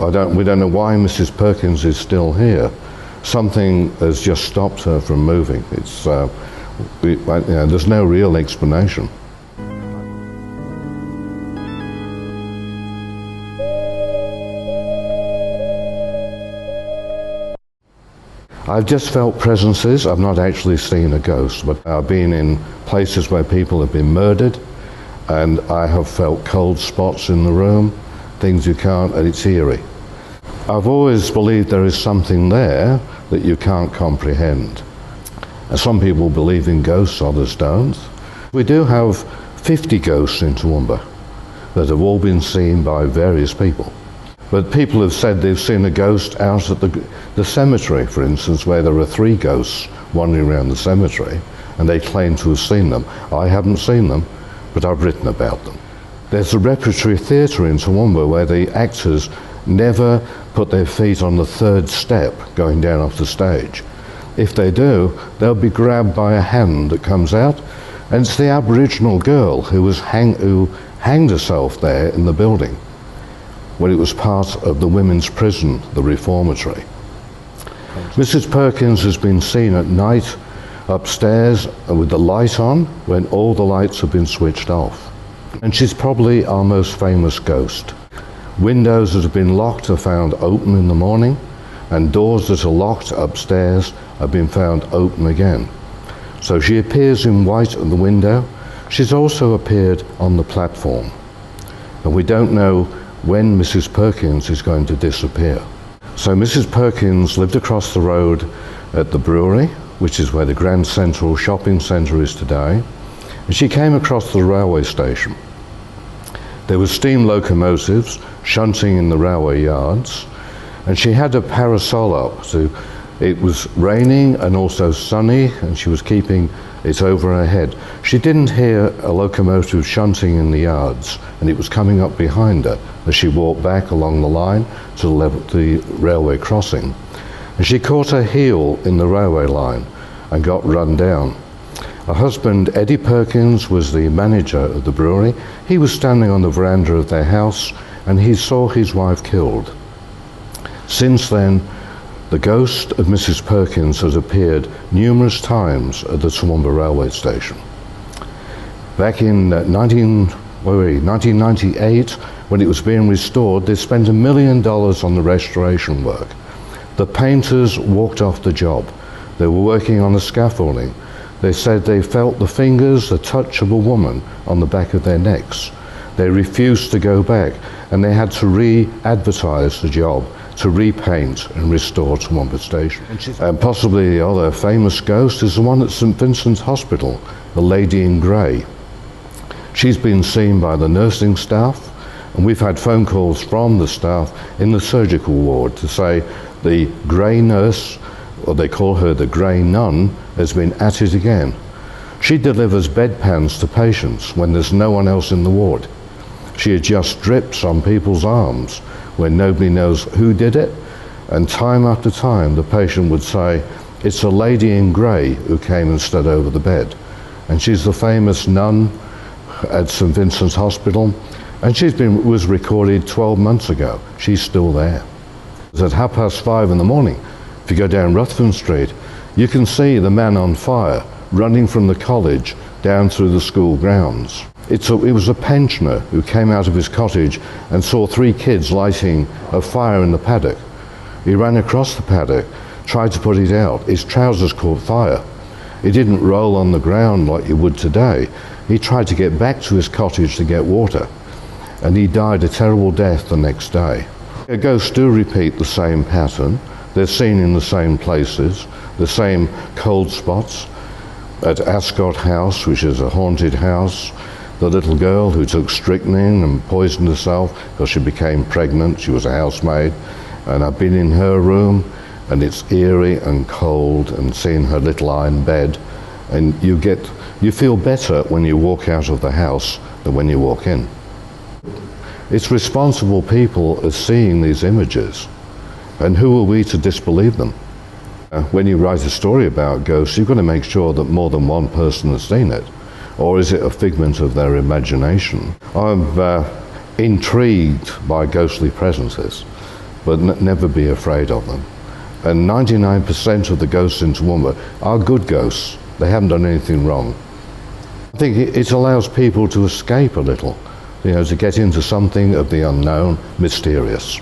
We don't know why Mrs. Perkins is still here. Something has just stopped her from moving. There's no real explanation. I've just felt presences. I've not actually seen a ghost, but I've been in places where people have been murdered, and I have felt cold spots in the room, things you can't, and it's eerie. I've always believed there is something there that you can't comprehend. And some people believe in ghosts, others don't. We do have 50 ghosts in Toowoomba that have all been seen by various people. But people have said they've seen a ghost out at the cemetery, for instance, where there are 3 ghosts wandering around the cemetery, and they claim to have seen them. I haven't seen them, but I've written about them. There's a repertory theatre in Toowoomba where the actors never put their feet on the 3rd step going down off the stage. If they do, they'll be grabbed by a hand that comes out, and it's the Aboriginal girl who hanged herself there in the building when it was part of the women's prison, the Reformatory. Mrs. Perkins has been seen at night upstairs with the light on when all the lights have been switched off. And she's probably our most famous ghost. Windows that have been locked are found open in the morning, and doors that are locked upstairs have been found open again. So she appears in white at the window. She's also appeared on the platform. And we don't know when Mrs. Perkins is going to disappear. So Mrs. Perkins lived across the road at the brewery, which is where the Grand Central shopping centre is today, and she came across the railway station. There were steam locomotives shunting in the railway yards, and she had a parasol up. So it was raining and also sunny, and she was keeping it over her head. She didn't hear a locomotive shunting in the yards, and it was coming up behind her as she walked back along the line to the railway crossing. And she caught her heel in the railway line and got run down. Her husband, Eddie Perkins, was the manager of the brewery. He was standing on the veranda of their house, and he saw his wife killed. Since then, the ghost of Mrs. Perkins has appeared numerous times at the Toowoomba railway station. Back in 1998, when it was being restored, they spent $1 million on the restoration work. The painters walked off the job. They were working on the scaffolding. They said they felt the fingers, the touch of a woman on the back of their necks. They refused to go back, and they had to re-advertise the job, to repaint and restore Toowoomba Station. And possibly the other famous ghost is the one at St Vincent's Hospital, the lady in grey. She's been seen by the nursing staff, and we've had phone calls from the staff in the surgical ward to say the grey nurse, or they call her the grey nun, has been at it again. She delivers bedpans to patients when there's no one else in the ward. She adjusts drips on people's arms when nobody knows who did it, and time after time the patient would say, "It's a lady in grey who came and stood over the bed." And she's the famous nun at St Vincent's Hospital, and was recorded 12 months ago. She's still there. It's at 5:30 in the morning. If you go down Ruthven Street, you can see the man on fire running from the college down through the school grounds. It was a pensioner who came out of his cottage and saw 3 kids lighting a fire in the paddock. He ran across the paddock, tried to put it out. His trousers caught fire. He didn't roll on the ground like you would today. He tried to get back to his cottage to get water, and he died a terrible death the next day. Ghosts do repeat the same pattern. They're seen in the same places, the same cold spots. At Ascot House, which is a haunted house, the little girl who took strychnine and poisoned herself because she became pregnant. She was a housemaid, and I've been in her room, and it's eerie and cold, and seeing her little iron bed, and you feel better when you walk out of the house than when you walk in. It's responsible people are seeing these images, and who are we to disbelieve them? When you write a story about ghosts, you've got to make sure that more than one person has seen it. Or is it a figment of their imagination? I'm intrigued by ghostly presences, but never be afraid of them. And 99% of the ghosts in Toowoomba are good ghosts. They haven't done anything wrong. I think it allows people to escape a little, to get into something of the unknown, mysterious.